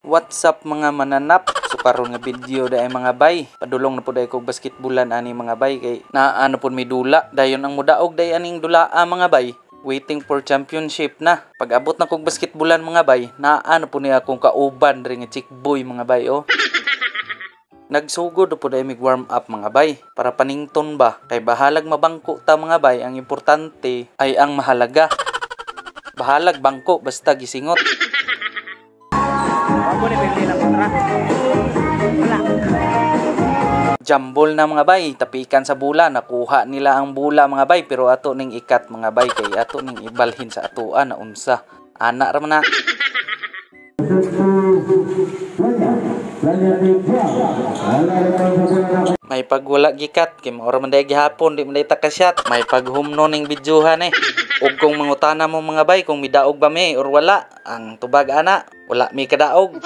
What's up mga mananap? So karon nga video dai mga bay. Padulong na po dai kog basketbulan ani mga bay kay naano pud may dula. Dayon ang mudaog dai aning dulaa mga bay. Waiting for championship na. Pag abot na kog basketbulan mga bay, naano po niya akong kauban diri nga chick boy mga bay oh. Nagsugod po dai mig warm up mga bay para panington ba kay bahalag mabangko ta mga bay, ang importante ay ang mahalaga. Bahalag bangko basta gisingot. Ako ni pili lang kontra. Wala. Jambol na mga bay, tapikan sa bula, nakuha nila ang bula mga bay, pero ato ning ikat mga bay kay ato ning ibalhin sa atuan na unsa. Ana ra man na. May pagwala gikat kay mao ra man day gihapon, di man day takasyat. May paghumno ning bidyuhan eh. Ug kung mangutana mo mga bay kung midaog ba mi or wala, ang tubag ana, wala mi kadaog.